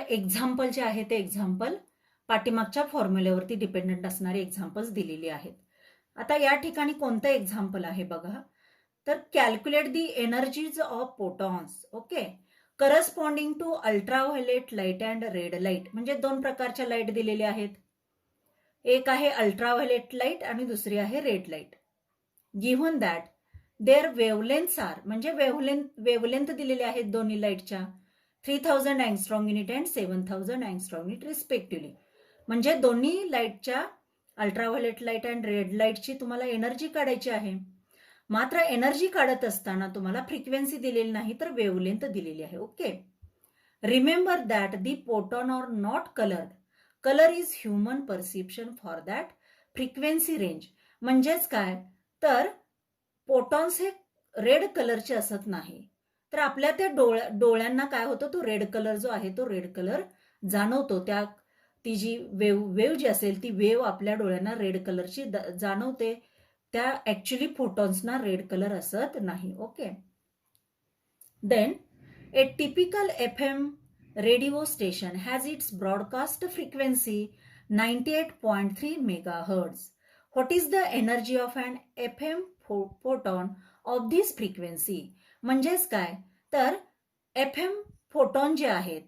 Example जे आहे ते एक्झाम्पल पाठीमागच्या फॉर्म्युल्यावरती डिपेंडंट असणारे एक्झाम्पल्स दिलेली आहेत. आता या ठिकाणी कोणतं एक्झाम्पल आहे बघा. तर calculate the energies of photons. Okay, corresponding to ultraviolet light and red light. म्हणजे दोन प्रकारच्या लाईट दिलेल्या आहेत. एक आहे अल्ट्राव्हायोलेट लाईट आणि दुसरी आहे red light. Given that their wavelengths are, म्हणजे वेवलेंथ दिलेले आहेत दोन्ही लाईटच्या 3000 angstrom unit and 7000 angstrom unit respectively. म्हणजे दोन्ही लाईटच्या अल्ट्राव्हायोलेट लाईट अँड रेड लाईटची तुम्हाला एनर्जी काढायची आहे. मात्र एनर्जी काढत असताना तुम्हाला फ्रिक्वेन्सी दिलेली नाही तर वेवलेंथ दिलेली आहे. Okay, remember that the photon are not coloured. Colour is human perception for that frequency range. म्हणजेच काय, तर फोटॉन्स हे रेड कलरचे असत नाही. तर आपल्या त्या डोळ्यांना काय होतं, तो रेड कलर जो आहे तो रेड कलर जाणवतो. ती जी वेव जी असेल ती वेव आपल्या डोळ्यांना रेड कलरची जाणवते. त्या ऍक्च्युली फोटॉन्सना रेड कलर असत नाही. Okay, then a typical FM radio station has its broadcast frequency 98.3 megahertz. What is the energy of an FM photon of this frequency? म्हणजेच काय, तर FM फोटॉन जे आहेत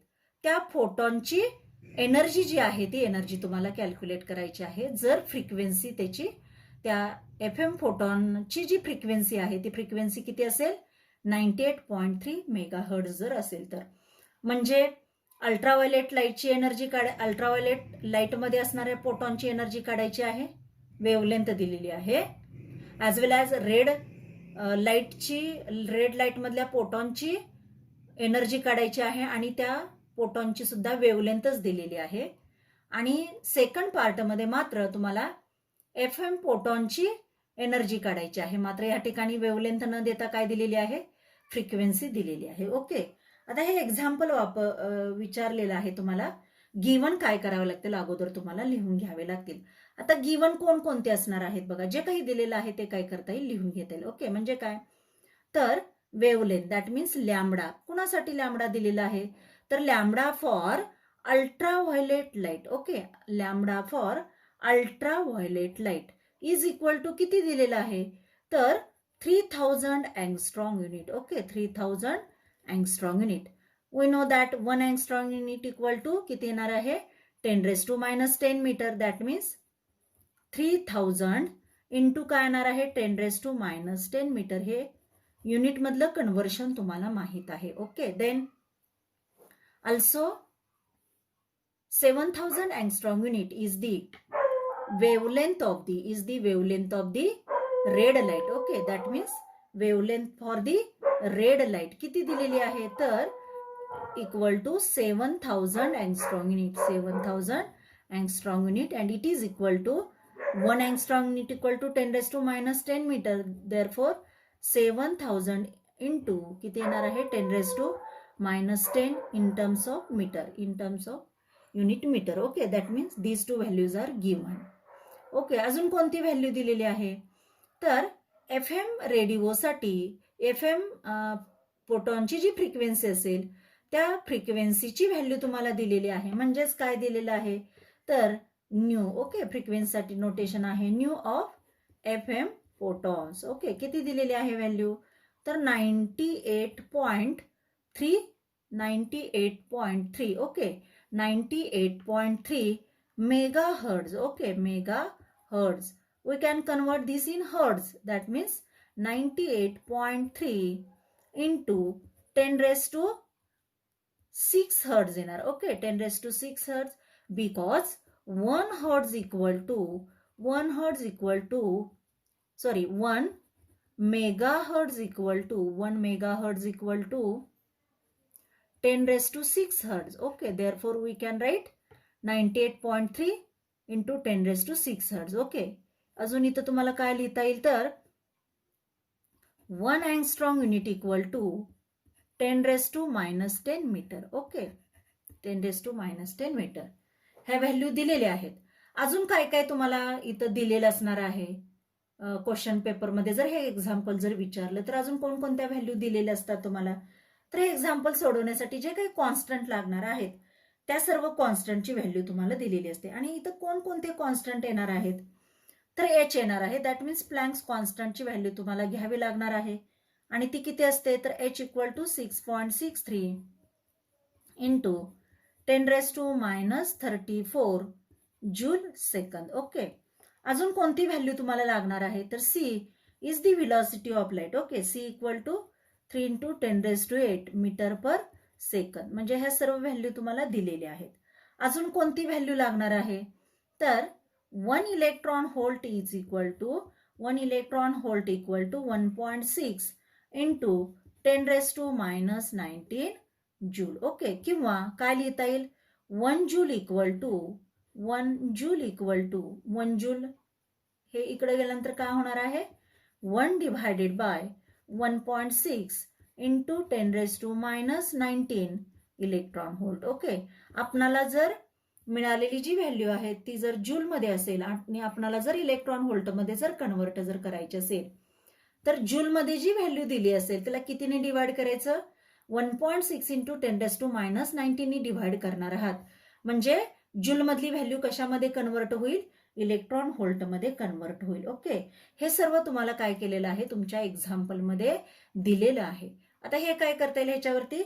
त्या फोटॉनची एनर्जी जी आहे ती एनर्जी तुम्हाला कॅल्क्युलेट करायची आहे. जर फ्रिक्वेन्सी त्याची, त्या FM फोटॉनची जी फ्रिक्वेन्सी आहे ती फ्रिक्वेन्सी किती असेल, 98.3 मेगाहर्ट्झ जर असेल तर. म्हणजे अल्ट्राव्हायोलेट लाईटची एनर्जी अल्ट्राव्हायोलेट लाईटमध्ये असणाऱ्या फोटॉनची एनर्जी काढायची आहे, वेवलेंथ दिलेली आहे. ॲज वेल ॲज रेड लाईटमधल्या फोटॉनची एनर्जी काढायची आहे आणि त्या फोटॉनची सुद्धा वेवलेंथच दिलेली आहे. आणि सेकंड पार्टमध्ये मात्र तुम्हाला FM फोटॉनची एनर्जी काढायची आहे. मात्र या ठिकाणी वेवलेंथ न देता काय दिलेली आहे, फ्रिक्वेन्सी दिलेली आहे. ओके, आता हे एक्झाम्पल विचारलेलं आहे तुम्हाला. गिवन काय करावं लागतील अगोदर तुम्हाला लिहून घ्यावे लागतील. आता गिवन कोणकोणते असणार आहेत बघा. जे काही दिलेलं आहे ते काय करता येईल, लिहून घेता येईल. ओके, म्हणजे काय, तर वेवलेंथ दॅट मीन्स लॅम्बडा. कुणासाठी लॅम्बडा दिलेला आहे, तर lambda for ultraviolet light. Okay, lambda for ultraviolet light is equal to किती दिलेलं आहे, तर 3000 angstrom unit. Okay, 3000 angstrom unit. We know that 1 angstrom unit equal to किती येणार आहे, 10⁻⁻10 मीटर. दॅट मीन्स 3000 इंटू काय येणार आहे, 10⁻⁻10 मीटर. हे युनिट मधलं कन्व्हर्शन तुम्हाला माहित आहे. Okay, then also 7000 angstrom unit is the wavelength of the red light. Okay, that means wavelength for the red light किती दिलेली आहे, तर equal to 7000 angstrom unit. 7000 angstrom unit and it is equal to 1 angstrom unit equal to 10⁻⁻10 metre. Therefore 7000 into किती येणार आहे, 10⁻⁻10 in terms of metre, in terms of unit metre. Okay, that means these two values are given. Okay, अजून कोणती value दिलेली आहे, तर FM रेडिओसाठी FM फोटॉनची जी फ्रिक्वेन्सी असेल त्या फ्रिक्वेन्सीची व्हॅल्यू तुम्हाला दिलेली आहे. म्हणजेच काय दिलेलं आहे, तर न्यू. ओके, फ्रिक्वेन्सीसाठी नोटेशन आहे new of FM photons. Okay, किती दिलेली आहे व्हॅल्यू, तर 98.3. Okay, 98.3 megahertz. Okay, megahertz. We can convert this in hertz. That means 98.3 into 10⁻⁶ hertz in our. Okay, 10⁻⁶ hertz, because 1 megahertz equal to 1 megahertz equal to 10⁻⁶ hertz. Okay, therefore we can write 98.3 into 10⁻⁶ hertz. Okay, अजून इथं तुम्हाला काय लिहिता येईल, तर 1 angstrom unit equal to 10⁻⁻10 metre. Okay, 10⁻⁻10 metre ह्या value दिलेल्या आहेत. अजून काय काय तुम्हाला इथं दिलेलं असणार आहे क्वेश्चन पेपरमध्ये. जर हे एक्झाम्पल जर विचारलं तर अजून कोणकोणत्या व्हॅल्यू दिलेल्या असतात तुम्हाला. तर हे एक्झाम्पल सोडवण्यासाठी जे काही कॉन्स्टंट लागणार आहेत त्या सर्व कॉन्स्टंटची व्हॅल्यू तुम्हाला दिलेली असते. आणि इथं कोणकोणते कॉन्स्टंट येणार आहेत, तर एच येणार आहे. दॅट मीन्स प्लँक्स कॉन्स्टंटची व्हॅल्यू तुम्हाला घ्यावी लागणार आहे. आणि ती किती असते, तर H equal to 6.63 into 10⁻⁻34 joule second. Okay. अजून कोणती व्हॅल्यू तुम्हाला लागणार आहे, तर C is the velocity of light. Okay. C equal to 3 into 10⁸ metre per second. म्हणजे ह्या सर्व व्हॅल्यू तुम्हाला दिलेल्या आहेत. अजून कोणती व्हॅल्यू लागणार आहे, तर 1 electron volt is equal to 1 electron volt equal to 1.6 into 10⁻⁻19 joule. Okay. किंवा काय लिहिता येईल, 1 joule equal to 1 joule equal to 1 joule हे इकडे गेल्यानंतर काय होणार आहे, 1 divided by 1.6 into 10⁻⁻19 electron volt. Okay. आपणाला जर मिळालेली जी व्हॅल्यू आहे ती जर जूलमध्ये असेल आणि आपणाला जर इलेक्ट्रॉन व्होल्टमध्ये जर कन्वर्ट जर करायचे असेल, तर जूलमध्ये जी व्हॅल्यू दिली असेल त्याला कितीने डिवाइड करायचं, 1.6 इंटू 10⁻⁻19 ने डिवाइड करणार आहात. म्हणजे जूलमधली व्हॅल्यू कशामध्ये कन्वर्ट होईल, इलेक्ट्रॉन व्होल्टमध्ये कन्वर्ट होईल. ओके. हे सर्व तुम्हाला काय केलेलं आहे, तुमच्या एक्झाम्पलमध्ये दिलेलं आहे. आता हे काय करता येईल, ह्याच्यावरती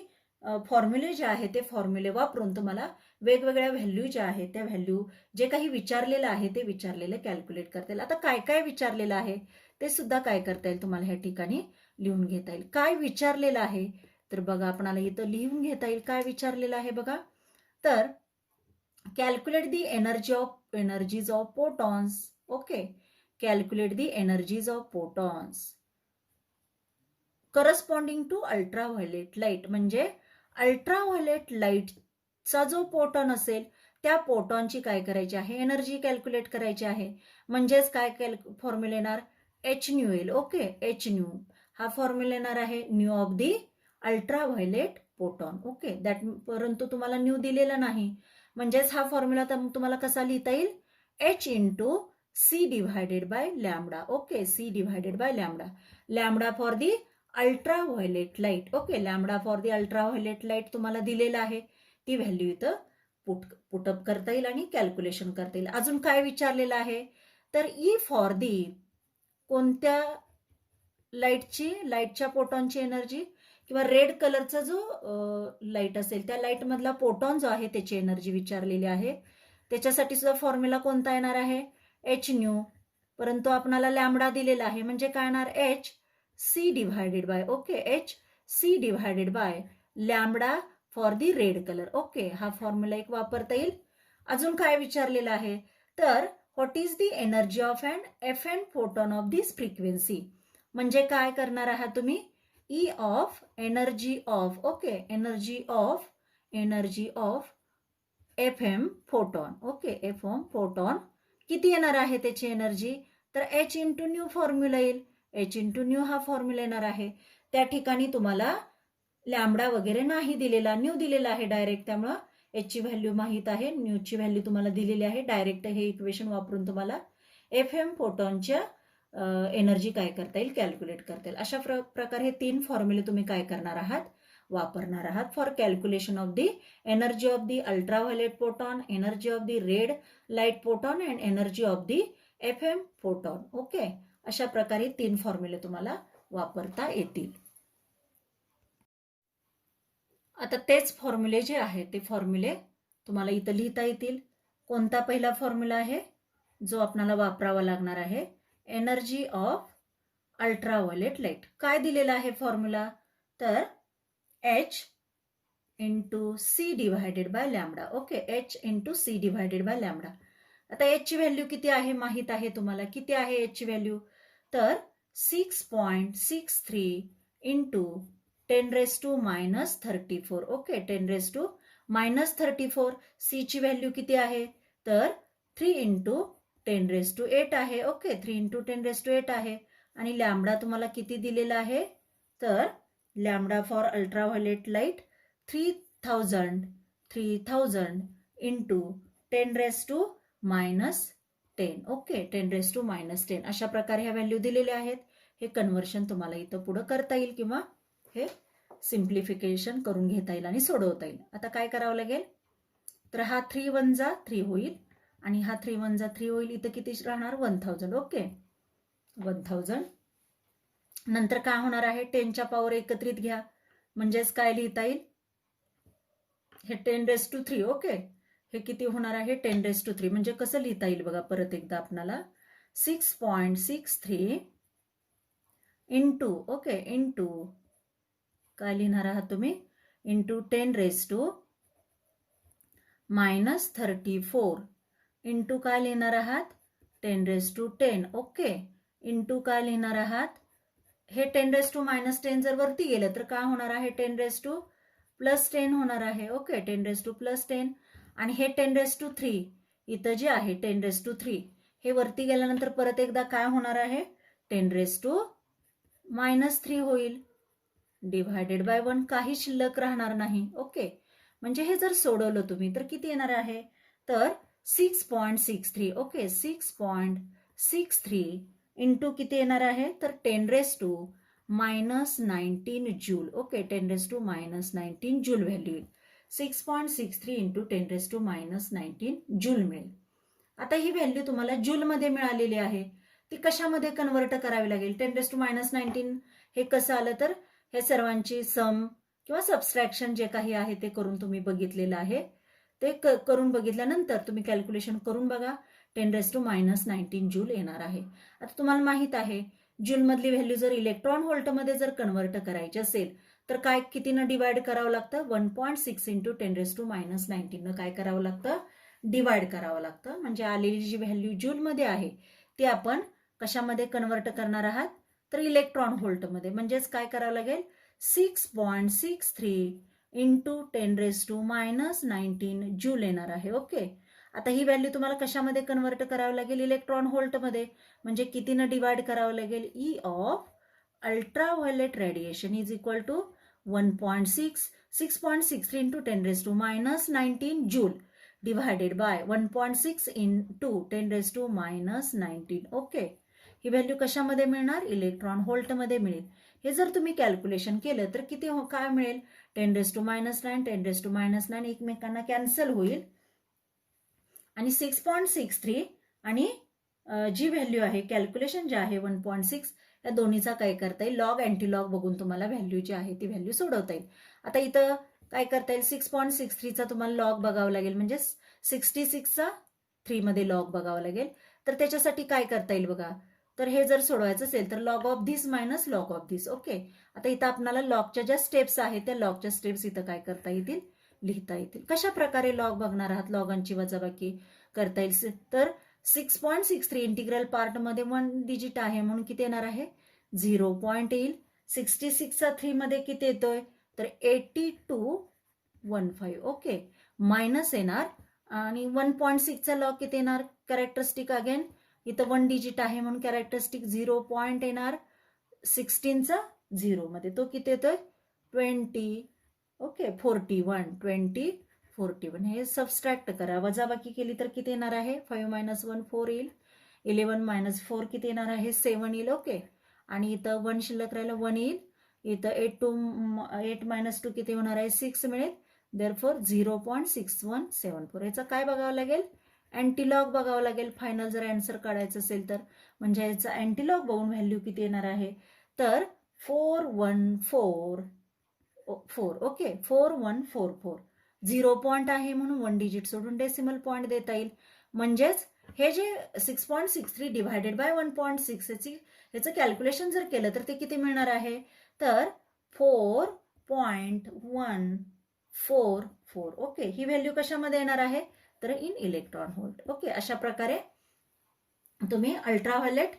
फॉर्म्युले जे आहे ते फॉर्म्युले वापरून तुम्हाला वेगवेगळ्या व्हॅल्यू ज्या आहेत त्या व्हॅल्यू जे काही विचारलेलं आहे ते विचारलेलं कॅल्क्युलेट करता येईल. आता काय काय विचारलेलं आहे ते सुद्धा काय करता येईल, तुम्हाला ह्या ठिकाणी लिहून घेता येईल. काय विचारलेलं आहे, तर बघा आपणाला इथं लिहून घेता येईल काय विचारलेलं आहे बघा. तर calculate the energies of photons. Okay. Calculate the energies of photons corresponding to ultraviolet light. म्हणजे अल्ट्राव्हायोलेट लाईटचा जो फोटॉन असेल त्या फोटॉनची काय करायची आहे, एनर्जी कॅल्क्युलेट करायची आहे. म्हणजेच काय फॉर्म्युला येणार, एच न्यू येईल. ओके. एच न्यू हा फॉर्म्युला येणार आहे, new of the ultraviolet photon. Okay. That परंतु तुम्हाला न्यू दिलेला नाही, म्हणजेच हा फॉर्म्युला तुम्हाला कसा लिहिता येईल, H into C divided by lambda. Okay. C divided by lambda. Lambda for the ultraviolet light. Okay. Lambda for the ultraviolet light तुम्हाला दिलेला आहे. ती व्हॅल्यू इथं पुटअप करता येईल आणि कॅल्क्युलेशन करता येईल. अजून काय विचारलेलं आहे, तर ई फॉर दी कोणत्या लाईटच्या फोटॉनची एनर्जी किंवा रेड कलरचा जो लाईट असेल त्या लाईट मधला फोटॉन जो आहे त्याची एनर्जी विचारलेली आहे. त्याच्यासाठी सुद्धा फॉर्म्युला कोणता येणार आहे, एच न्यू. परंतु आपणाला लॅम्बडा दिलेला आहे, म्हणजे काय येणार, H C divided by. Okay. H C divided by lambda for the red colour. Okay. हा फॉर्म्युला एक वापरता येईल. अजून काय विचारलेलं आहे, तर what is the energy of F M photon of this frequency. म्हणजे काय करणार आहात तुम्ही, E of energy of. Okay. Energy of F M photon. Okay. F M photon किती येणार आहे त्याची एनर्जी, तर एच इंटू न्यू फॉर्म्युला येईल. एच इंटू न्यू हा फॉर्म्युला येणार आहे. त्या ठिकाणी तुम्हाला लॅम्बडा वगैरे नाही दिलेला, न्यू दिलेला आहे डायरेक्ट. त्यामुळं एच ची व्हॅल्यू माहीत आहे, न्यू ची व्हॅल्यू तुम्हाला दिलेली आहे. डायरेक्ट हे इक्वेशन वापरून तुम्हाला एफ एम फोटॉनच्या एनर्जी काय करता येईल, कॅल्क्युलेट करता येईल. अशा प्रकारे हे 3 फॉर्म्युले तुम्ही काय करणार आहात, वापरणार आहात for calculation of the energy of the ultraviolet photon, energy of the red light photon and energy of the F M photon. Okay. अशा प्रकारे 3 फॉर्म्युले तुम्हाला वापरता येतील. आता तेच फॉर्म्युले जे आहेत ते फॉर्म्युले तुम्हाला इथं लिहिता येतील. कोणता पहिला फॉर्म्युला आहे जो आपल्याला वापरावा लागणार आहे, एनर्जी ऑफ अल्ट्राव्हायोलेट लाईट. काय दिलेला आहे फॉर्म्युला, तर H into C divided by lambda. Okay. H into C divided by lambda. आता एच ची व्हॅल्यू किती आहे माहित आहे तुम्हाला, किती आहे एच ची व्हॅल्यू, तर 6.63 इंटू 10⁻⁻34. ओके. 10⁻⁻34. सी ची व्हॅल्यू किती आहे, तर 3 इंटू 10⁸ आहे. ओके. 3 इंटू 10⁸ आहे. आणि लॅम्बडा तुम्हाला किती दिलेला आहे, तर lambda for ultraviolet light 3000 into 10⁻⁻10. Okay. 10⁻⁻10 अशा प्रकारे ह्या व्हॅल्यू दिलेल्या आहेत. हे कन्व्हर्शन तुम्हाला इथं पुढे करता येईल किंवा हे सिम्प्लिफिकेशन करून घेता येईल आणि सोडवता येईल. आता काय करावं लागेल, तर हा 3 1 जा 3 होईल आणि हा 3 1 जा 3 होईल. इथं किती राहणार 1000. ओके 1000. नंतर काय होणार आहे 10च्या पॉवर एकत्रित घ्या म्हणजेच काय लिहिता येईल हे 10⁻³ ओके. हे किती होणार आहे 10⁻³ म्हणजे कसं लिहिता येईल बघा परत एकदा आपल्याला 6.63 इंटू ओके इंटू काय लिहिणार आहात तुम्ही इंटू 10⁻⁻34 इंटू काय लिहिणार आहात 10⁻10 ओके इंटू काय लिहिणार आहात हे 10⁻⁻10 जर वरती गेलं तर काय होणार आहे 10⁻+10 होणार आहे ओके 10⁻+10 आणि हे 10⁻³ इथं जे आहे 10⁻³ हे वरती गेल्यानंतर परत एकदा काय होणार आहे 10⁻³ होईल डिवायडेड बाय 1 काही शिल्लक राहणार नाही ओके. म्हणजे हे जर सोडवलं तुम्ही तर किती येणार आहे तर 6.63 ओके 6.63 इंटू किती येणार आहे तर 10⁻⁻19 जूल ओके 10⁻⁻19 जूल व्हॅल्यू येईल 6.63 इंटू 10⁻⁻19 जूल मिळेल. आता ही व्हॅल्यू तुम्हाला जूलमध्ये मिळालेली आहे ती कशामध्ये कन्वर्ट करावी लागेल 10⁻⁻19 हे कसं आलं तर हे सर्वांची सम किंवा सबस्ट्रॅक्शन जे काही आहे ते करून तुम्ही बघितलेलं आहे ते करून बघितल्यानंतर तुम्ही कॅल्क्युलेशन करून बघा 10⁻⁻19 जूल येणार आहे. आता तुम्हाला माहित आहे जूलमधली व्हॅल्यू जर इलेक्ट्रॉन व्होल्टमध्ये जर कन्वर्ट करायची असेल तर काय कितीनं डिवाइड करावं लागतं 1.6 इंटू 10⁻⁻19 काय करावं लागतं डिवाइड करावं लागतं. म्हणजे आलेली जी व्हॅल्यू जूलमध्ये आहे ती आपण कशामध्ये कन्वर्ट करणार आहात तर इलेक्ट्रॉन व्होल्टमध्ये म्हणजेच काय करावं लागेल 6.63 इंटू 10⁻⁻19 जूल येणार आहे ओके. आता ही व्हॅल्यू तुम्हाला कशामध्ये कन्वर्ट करावं लागेल इलेक्ट्रॉन व्होल्टमध्ये म्हणजे कितीनं डिवाइड करावं लागेल E of ultraviolet radiation is equal to 6.63 into 10⁻⁻19 joule divided by 1.6 into 10⁻⁻19 okay. ही व्हॅल्यू कशामध्ये मिळणार इलेक्ट्रॉन व्होल्टमध्ये मिळेल. हे जर तुम्ही कॅल्क्युलेशन केलं तर किती काय मिळेल 10⁻⁻9 10⁻⁻9 एकमेकांना कॅन्सल होईल आणि 6.63 आणि जी व्हॅल्यू आहे कॅल्क्युलेशन जे आहे 1.6 या दोन्हीचा काय करता येईल लॉग अँटीलॉग बघून तुम्हाला व्हॅल्यू जी आहे ती व्हॅल्यू सोडवता येईल. आता इथं काय करता येईल 6.63चा तुम्हाला लॉग बघावं लागेल म्हणजे 66चा 3 मध्ये लॉग बघावं लागेल. तर त्याच्यासाठी काय करता येईल बघा तर हे जर सोडवायचं असेल तर log of this minus log of this okay. आता इथं आपल्याला लॉगच्या ज्या स्टेप्स आहेत त्या लॉगच्या स्टेप्स इथं काय करता येतील लिहिता येतील. कशा प्रकारे लॉग बघणार आहात लॉगांची वजाबाकी करता येईल तर 6.63 इंटिग्रल पार्टमध्ये 1 डिजिट आहे म्हणून किती येणार आहे 0 पॉईंट येईल. 66चा 3 मध्ये किती येतोय तर 8215 ओके मायनस येणार आणि 1.6चा लॉग किती येणार कॅरेक्टरिस्टिक अगेन इथं 1 डिजिट आहे म्हणून कॅरेक्टरिस्टिक 0 पॉईंट येणार 16चा 0 मध्ये तो किती येतोय 20 ओके 41 हे सबस्ट्रॅक्ट करा वजाबाकी केली तर किती येणार आहे 5 - 1 4 येईल 11 - 4 किती येणार आहे 7 येईल ओके. आणि इथं 1 शिल्लक राहिलं 1 येईल इथं 8 - 2 किती होणार आहे 6 मिळेल देअरफॉर 0.6174 याचा काय बघावं लागेल अँटीलॉग बघावं लागेल फायनल जर आन्सर काढायचं असेल तर म्हणजे याचा अँटीलॉग बघून व्हॅल्यू किती येणार आहे तर 4144 ओके 4144 0 पॉईंट आहे म्हणून 1 डिजिट सोडून डेसिमल पॉईंट देता येईल. म्हणजेच हे जे 6.63 डिवायडेड बाय 1.6 याचं कॅल्क्युलेशन जर केलं तर ते किती मिळणार आहे तर 4.144 ओके. ही व्हॅल्यू कशामध्ये येणार आहे तर इन इलेक्ट्रॉन व्होल्ट ओके. अशा प्रकारे तुम्ही अल्ट्राव्हायोलेट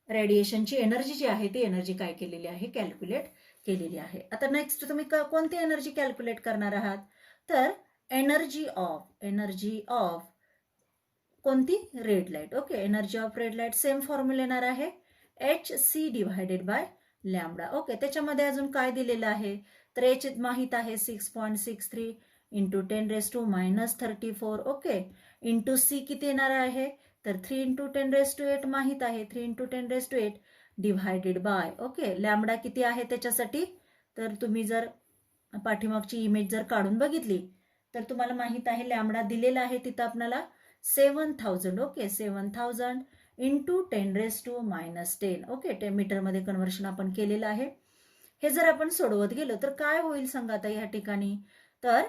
रेडिएशनची एनर्जी जी आहे ती एनर्जी काय केलेली आहे कॅल्क्युलेट केलेली आहे. आता नेक्स्ट तुम्ही कोणती एनर्जी कॅल्क्युलेट करणार आहात तर एनर्जी ऑफ कोणती red light okay. Energy of red light same formula येणार आहे HC divided by lambda okay. त्याच्यामध्ये अजून काय दिलेलं आहे तर H माहित आहे 6.63 इंटू 10⁻⁻34 ओके इंटू C किती येणार आहे तर 3 इंटू 10⁸ माहित आहे 3 into 10⁸ divided by okay. Lambda किती आहे त्याच्यासाठी तर तुम्ही जर पाठीमागची इमेज जर काढून बघितली तर तुम्हाला माहित आहे लॅम्बडा दिलेला आहे तिथं आपल्याला 7000. Okay, 7000 into 10⁻⁻10. ओके, मीटरमध्ये कन्व्हर्शन आपण केलेलं आहे. हे जर आपण सोडवत गेलो तर काय होईल सांगा आता या ठिकाणी. तर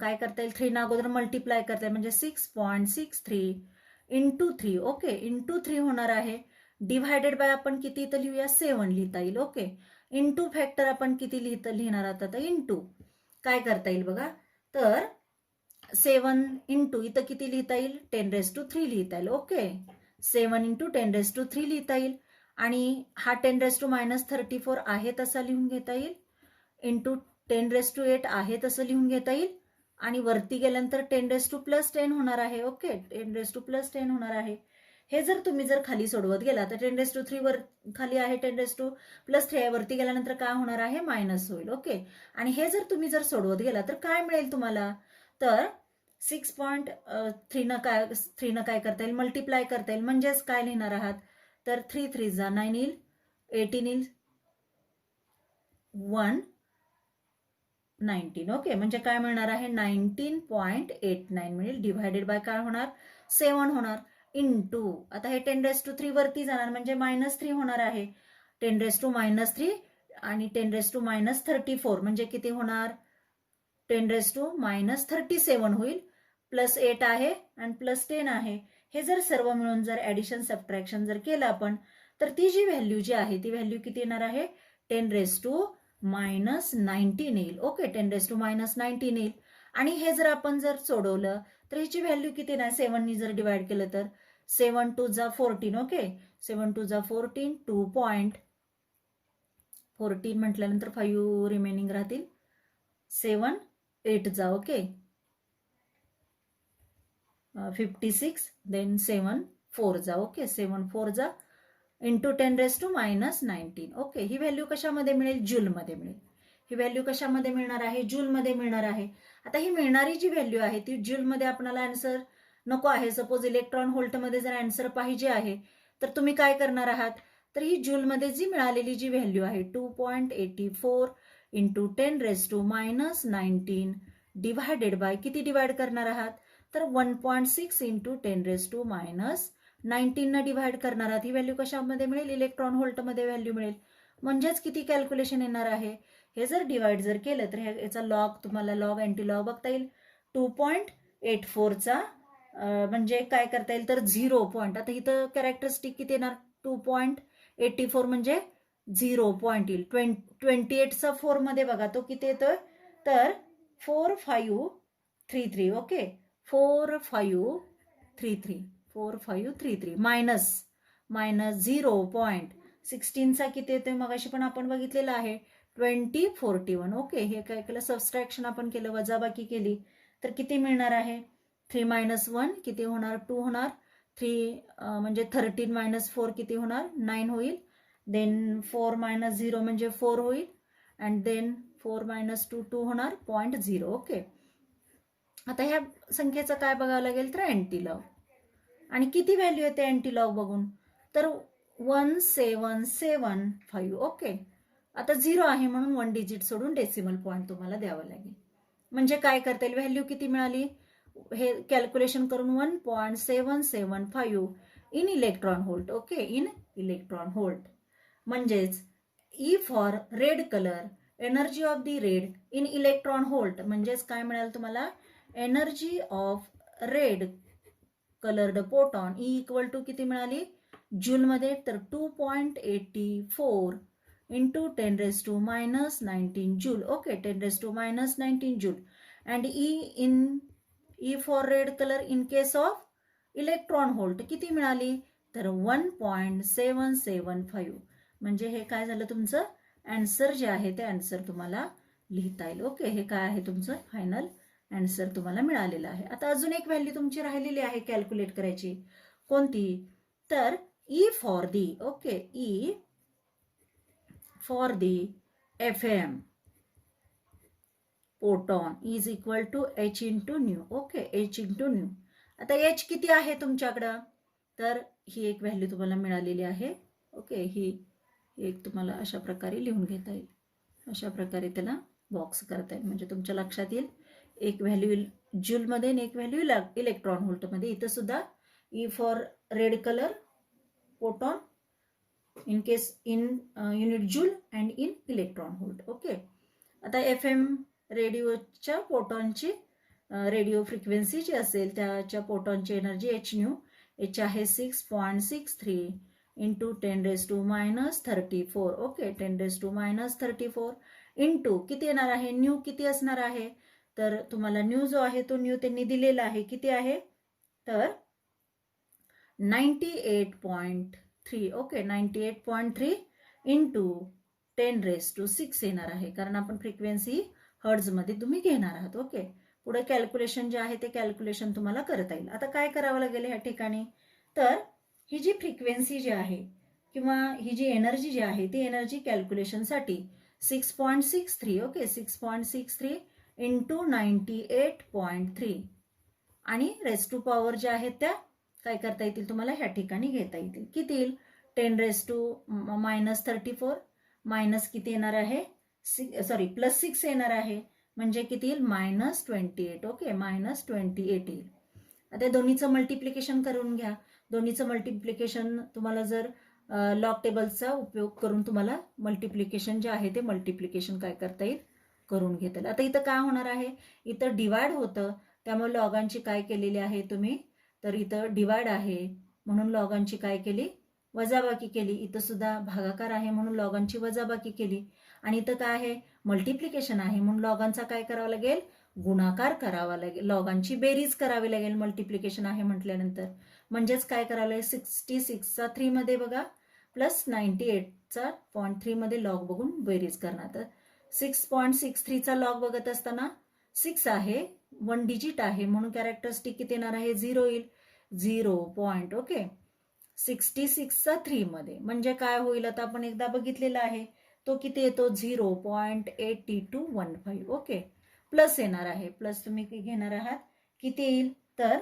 काय करता येईल, 3 ना अगोदर मल्टिप्लाय करता येईल म्हणजे 6.63 इंटू 3. ओके, इंटू 3 होणार आहे. डिव्हायडेड बाय आपण किती इथं लिहूया, 7 लिहिता येईल. ओके, इंटू फॅक्टर आपण किती लिहिणार आता, तर इंटू काय करता येईल बघा. तर 7 इंटू इथं किती लिहिता येईल, 10⁻³ लिहिता येईल. ओके, 7 इंटू 10⁻³ लिहिता येईल. आणि हा 10⁻−34 आहे तसा लिहून घेता येईल. इंटू 10⁸ आहे तसं लिहून घेता येईल. आणि वरती गेल्यानंतर 10⁻+10 होणार आहे. ओके, 10⁻+10 होणार आहे. हे जर तुम्ही खाली सोडवत गेला तर 10⁻³ वर खाली आहे, 10⁻+3 वरती गेल्यानंतर काय होणार आहे, मायनस होईल. ओके, आणि हे जर तुम्ही सोडवत गेला तर काय मिळेल तुम्हाला, तर 6.3 काय करता येईल, मल्टिप्लाय करता येईल. म्हणजेच काय लिहिणार आहात, तर 3 3 जा 9 येईल, 18 येईल, 119. ओके, म्हणजे काय मिळणार आहे, 19.89 मिळेल. डिव्हायडेड बाय काय होणार, 7 होणार. इंटू आता हे 10⁻³ वरती जाणार म्हणजे -3 होणार आहे. 10⁻³ आणि 10⁻34 म्हणजे किती होणार, 10⁻37 होईल. +8 आहे आणि +10 आहे. हे जर सर्व मिळून जर ऍडिशन सबट्रॅक्शन जर केलं आपण तर ती जी व्हॅल्यू जी आहे ती व्हॅल्यू किती येणार आहे, 10⁻19 येईल. ओके, 10⁻19 येईल. आणि हे जर आपण सोडवलं तर ह्याची व्हॅल्यू किती येणार, 7 नी जर डिवाइड केलं तर 7 2 जा 14. ओके, 7 2 जा 14, 2.14 म्हटल्यानंतर 5 रिमेनिंग राहतील, 7 8 जा. ओके, 56, देन 7 4 जा. ओके, 7 4 जा इंटू 10⁻−19. ओके, ही व्हॅल्यू कशामध्ये मिळेल, जूलमध्ये मिळेल. ही व्हॅल्यू कशामध्ये मिळणार आहे, जूलमध्ये मिळणार आहे. आता ही मिळणारी जी व्हॅल्यू आहे ती जूलमध्ये आपल्याला आन्सर नको आहे. सपोज इलेक्ट्रॉन व्होल्टमध्ये जर आन्सर पाहिजे आहे तर तुम्ही काय करणार आहात, तर ही जूलमध्ये जी मिळालेली जी व्हॅल्यू आहे 2.84 इंटू 10⁻−19 डिव्हायडेड बाय किती डिवाइड करणार आहात, तर 1.6 इंटू 10⁻−19 न डिव्हाइड करणार आहात. ही व्हॅल्यू कशामध्ये मिळेल, इलेक्ट्रॉन व्होल्टमध्ये व्हॅल्यू मिळेल. म्हणजेच किती कॅल्क्युलेशन येणार आहे, हे जर डिवाइड जर केलं तर याचा लॉग तुम्हाला लॉग अँटी लॉग बघता येईल. 2.84चा म्हणजे काय करता येईल, तर 0 पॉईंट. आता इथं कॅरेक्टरिस्टिक किती येणार, 2.84 म्हणजे 0 पॉईंट येईल. 28चा 4 मध्ये बघा तो किती येतोय, तर 4533. ओके, 4533 मायनस 0.16चा किती येतोय, मगाशी पण आपण बघितलेलं आहे 2041. ओके, हे काय केलं, सबस्ट्रॅक्शन आपण केलं, वजाबाकी केली तर किती मिळणार आहे, 3 - 1 किती होणार, 2 होणार. 3 म्हणजे 13 - 4 किती होणार, 9 होईल. देन 4 - 0 म्हणजे 4 होईल. अँड देन 4 - 2 2 होणार, 0.0. ओके, आता ह्या संख्येचं काय बघावं लागेल, तर अँटीलॉग. आणि किती व्हॅल्यू येते अँटीलॉग बघून, तर 1775. ओके, आता 0 आहे म्हणून 1 डिजिट सोडून डेसिमल पॉईंट तुम्हाला द्यावा लागेल. म्हणजे काय करता येईल, व्हॅल्यू किती मिळाली, हे कॅल्क्युलेशन करून 1.775 in electron volt. Okay, in electron volt. म्हणजेच E for red colour, energy of the red in electron volt. म्हणजेच काय मिळाल तुम्हाला, energy of red coloured photon E equal to किती मिळाली जूलमध्ये, तर 2.84 इंटू 10⁻⁻19 joule. Okay, 10⁻⁻19 joule. And E for red colour in case of electron volt किती मिळाली, तर 1.775. म्हणजे हे काय झालं, तुमचं आन्सर जे आहे ते आन्सर तुम्हाला लिहिता येईल. ओके, हे काय आहे तुमचं फायनल आन्सर तुम्हाला मिळालेला आहे. आता अजून एक व्हॅल्यू तुमची राहिलेली आहे कॅल्क्युलेट करायची, कोणती, तर E for the. Okay, E for the FM photon is equal to H into nu. Okay, H into nu. आता H किती आहे तुमच्याकडं, तर ही एक व्हॅल्यू तुम्हाला मिळालेली आहे. ओके, ही एक तुम्हाला अशा प्रकारे लिहून घेता येईल, अशा प्रकारे त्याला बॉक्स करता येईल. म्हणजे तुमच्या लक्षात येईल एक व्हॅल्यू जूलमध्ये आणि एक व्हॅल्यू इलेक्ट्रॉन व्होल्टमध्ये. इथं सुद्धा E for red colour photon in case in unit joule and in electron volt. Okay. आता FM रेडिओच्या फोटॉनची रेडिओ फ्रिक्वेन्सी जी असेल त्याच्या फोटॉनची एनर्जी एच आहे 6.63 इंटू 10⁻34. ओके. 10⁻34 इंटू किती येणार आहे, न्यू किती असणार आहे, तर तुम्हाला न्यू जो आहे तो न्यू त्यांनी दिलेला आहे. किती आहे तर 98.3. ओके. 98.3 इंटू 10⁻6 येणार आहे, कारण आपण फ्रिक्वेन्सी हर्ट्झमध्ये तुम्ही घेणार आहात. ओके. पुढे कॅल्क्युलेशन जे आहे ते कॅल्क्युलेशन तुम्हाला करता येईल. आता काय करावं लागेल ह्या ठिकाणी, तर ही जी फ्रिक्वेन्सी जी आहे किंवा ही जी एनर्जी जी आहे ती एनर्जी कॅल्क्युलेशनसाठी 6.63. ओके. 6.63 इंटू 98.3 आणि रेस टू पॉवर ज्या आहेत त्या काय करता येतील तुम्हाला ह्या ठिकाणी घेता येतील. किती येईल, 10⁻34 मायनस किती येणार आहे, +6 येणार आहे, म्हणजे किती येईल -28. ओके. -28 येईल. आता दोन्हीचं मल्टिप्लिकेशन करून घ्या. दोन्हीचं मल्टिप्लिकेशन तुम्हाला जर लॉग टेबलचा उपयोग करून तुम्हाला मल्टिप्लिकेशन जे आहे ते मल्टिप्लिकेशन काय करता येईल करून घेता येईल. आता इथं काय होणार आहे, इथं डिवाइड होतं, त्यामुळे लॉगांची काय केलेली आहे तुम्ही, तर इथं डिवाइड आहे म्हणून लॉगांची काय केली, वजाबाकी केली. इथं सुद्धा भागाकार आहे म्हणून लॉगांची वजाबाकी केली. आणि इथं काय आहे, मल्टिप्लिकेशन आहे म्हणून लॉगांचा काय करावा लागेल, गुणाकार करावा लागेल, लॉगांची बेरीज करावी लागेल. मल्टिप्लिकेशन आहे म्हटल्यानंतर म्हणजेच काय करावं लागेल, 66चा 3 मध्ये बघा प्लस 98चा 0.3 मध्ये लॉग बघून बेरीज करणार. तर 6.63चा लॉग बघत असताना 6 आहे, 1 डिजिट आहे म्हणून कॅरेक्टरिस्टिक किती येणार आहे, 0 येईल. 0. ओके. 66चा 3 मध्ये म्हणजे काय होईल, आता आपण एकदा बघितलेला आहे तो किती येतो, 0.8215. ओके. प्लस येणार आहे, प्लस तुम्ही घेणार आहात किती येईल, तर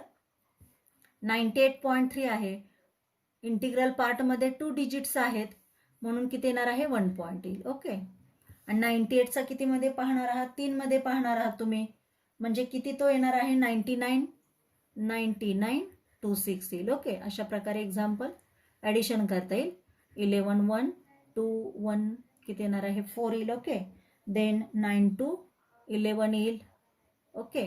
98.3 आहे. इंटिग्रल पार्टमध्ये 2 डिजिट्स आहेत म्हणून किती येणार आहे, 1 पॉईंट येईल. ओके. आणि 98चा किती मध्ये पाहणार आहात, 3 मध्ये पाहणार आहात तुम्ही, म्हणजे किती तो येणार आहे, 99.26 येईल. ओके. अशा प्रकारे एक्झाम्पल ॲडिशन करता येईल. 11 1 2 1 किती येणार आहे, 4 येईल. ओके. देन 9 2 11 येईल. ओके.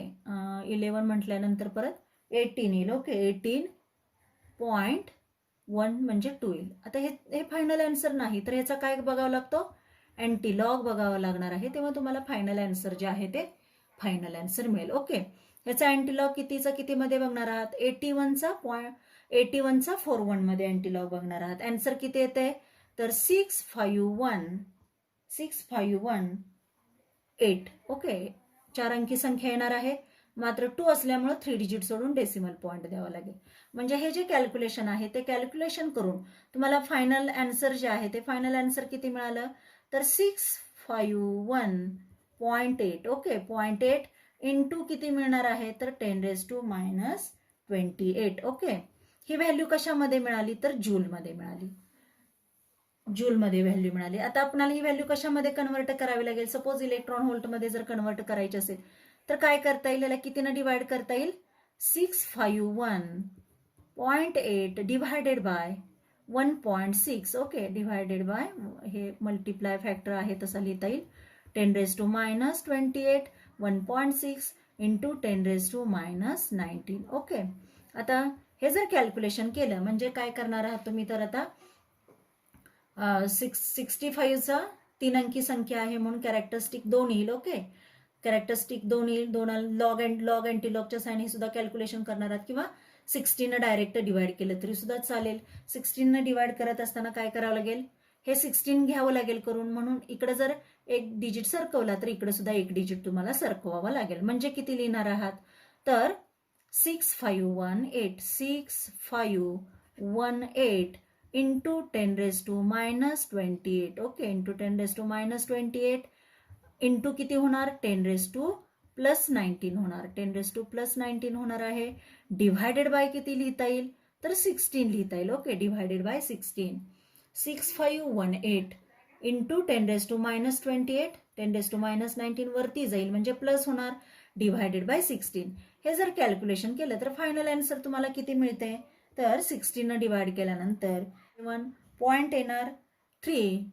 11 म्हटल्यानंतर परत 18 येईल. ओके. 18.1 म्हणजे 2 येईल. आता हे फायनल आन्सर नाही, तर ह्याचा काय बघावं लागतो, अँटीलॉग बघावं लागणार आहे, तेव्हा तुम्हाला फायनल आन्सर जे आहे ते फायनल आन्सर मिळेल. ओके. ह्याचा अँटीलॉग किती मध्ये बघणार आहात, 81चा 41 मध्ये अँटीलॉग बघणार आहात. आन्सर किती येते, तर 6518. ओके. 4 अंकी संख्या येणार आहे, मात्र 2 असल्यामुळे 3 डिजिट सोडून डेसिमल पॉईंट द्यावा लागेल. म्हणजे हे जे कॅल्क्युलेशन आहे ते कॅल्क्युलेशन करून तुम्हाला फायनल आन्सर जे आहे ते फायनल आन्सर किती मिळालं, तर 651.8. ओके. 0.8 इंटू किती मिळणार आहे, तर 10⁻28. ओके. ही व्हॅल्यू कशामध्ये मिळाली, तर जूलमध्ये मिळाली. जूलमध्ये व्हॅल्यू मिळाली. आता आपल्याला ही व्हॅल्यू कशामध्ये कन्वर्ट करावी लागेल, सपोज इलेक्ट्रॉन व्होल्टमध्ये जर कन्वर्ट करायची असेल तर काय करता येईल, याला कितीनं डिवाइड करता येईल, 651.8 divided by 1.6. Okay. Divided by हे मल्टिप्लाय फॅक्टर आहे तसा लिहिता येईल. 10⁻28 1.6 इंटू 10⁻19. ओके. आता हे जर कॅल्क्युलेशन केलं म्हणजे काय करणार आहात तुम्ही, तर आता 65चा 3 अंकी संख्या आहे म्हणून कॅरेक्टरिस्टिक 2 येईल. ओके. कॅरेक्टरिस्टिक 2 येईल. 2 लॉग अँटीलॉगच्या साइन हे सुद्धा कॅल्क्युलेशन करणार आहात किंवा 16 डायरेक्ट डिवाइड केलं तरी सुद्धा चालेल. 16 डिवाइड करत असताना काय करावं लागेल, हे 16 घ्यावं लागेल करून, म्हणून इकडे जर एक डिजिट सरकवला तर इकडे सुद्धा एक डिजिट तुम्हाला सरकवावं लागेल. म्हणजे किती लिहिणार आहात, तर 6518 इंटू 10⁻28. ओके. इंटू 10⁻28 इंटू किती होणार, 10⁻+19 होणार. 10⁻+19 होणार आहे. डिव्हायडेड बाय किती लिहिता येईल, तर 16 लिहिता येईल. ओके. Divided by 16. 6518 इंटू 10⁻28. 10⁻19 वरती जाईल म्हणजे प्लस होणार. Divided by 16. हे जर कॅल्क्युलेशन केलं तर फायनल आन्सर तुम्हाला किती मिळते? तर 16 डिवाइड केल्यानंतर 1 पॉईंट येणार 3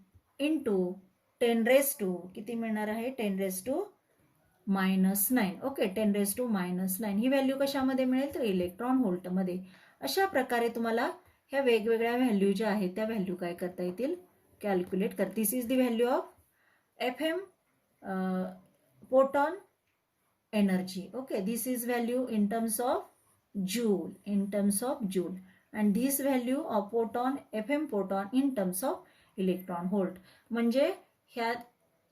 इंटू 10 किती मिळणार आहे? 10⁻⁹. ओके, 10⁻⁹. ही व्हॅल्यू कशामध्ये मिळेल? तर इलेक्ट्रॉन व्होल्टमध्ये. अशा प्रकारे तुम्हाला ह्या वेगवेगळ्या व्हॅल्यू ज्या आहेत त्या व्हॅल्यू काय करता येतील? कॅल्क्युलेट कर. This is the value of FM photon energy. Okay, this is value in terms of joule, and this value of photon, FM photon in terms of electron volt. म्हणजे ह्या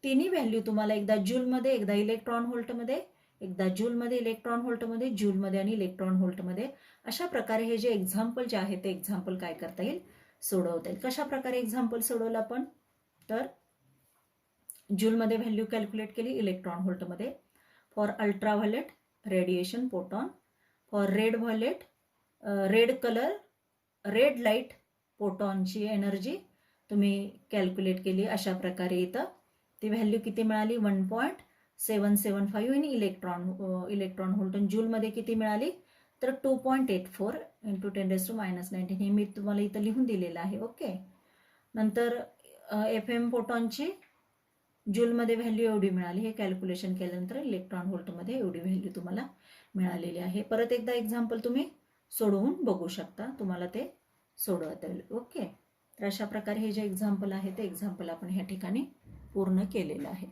तिन्ही व्हॅल्यू तुम्हाला एकदा joule मध्ये, एकदा electron volt मध्ये, एकदा joule मध्ये, इलेक्ट्रॉन व्होल्ट मध्ये, जूल मध्ये आणि इलेक्ट्रॉन व्होल्ट मध्ये, अशा प्रकारे हे जे एक्झाम्पल जे आहे ते एक्झाम्पल काय करता येईल? सोडवता येईल. कशा प्रकारे एक्झाम्पल सोडवलं आपण? तर जूलमध्ये व्हॅल्यू कॅल्क्युलेट केली, इलेक्ट्रॉन व्होल्टमध्ये. For ultraviolet radiation photon, for red violet red light फोटॉनची एनर्जी तुम्ही कॅल्क्युलेट केली. अशा प्रकारे इथं ती व्हॅल्यू किती मिळाली? 1.775 इन इलेक्ट्रॉन व्होल्ट. जूलमध्ये किती मिळाली? तर 2.84 इंटू 10⁻⁹. हे मी तुम्हाला इथं लिहून दिलेलं आहे. ओके, नंतर FM फोटॉनची जूलमध्ये व्हॅल्यू एवढी मिळाली. हे कॅल्क्युलेशन केल्यानंतर इलेक्ट्रॉन व्होल्टमध्ये एवढी व्हॅल्यू तुम्हाला मिळालेली आहे. परत एकदा एक्झाम्पल तुम्ही सोडवून बघू शकता, तुम्हाला ते सोडवता येईल. ओके, तर अशा प्रकारे हे जे एक्झाम्पल आहे ते एक्झाम्पल आपण ह्या ठिकाणी पूर्ण केलेलं आहे.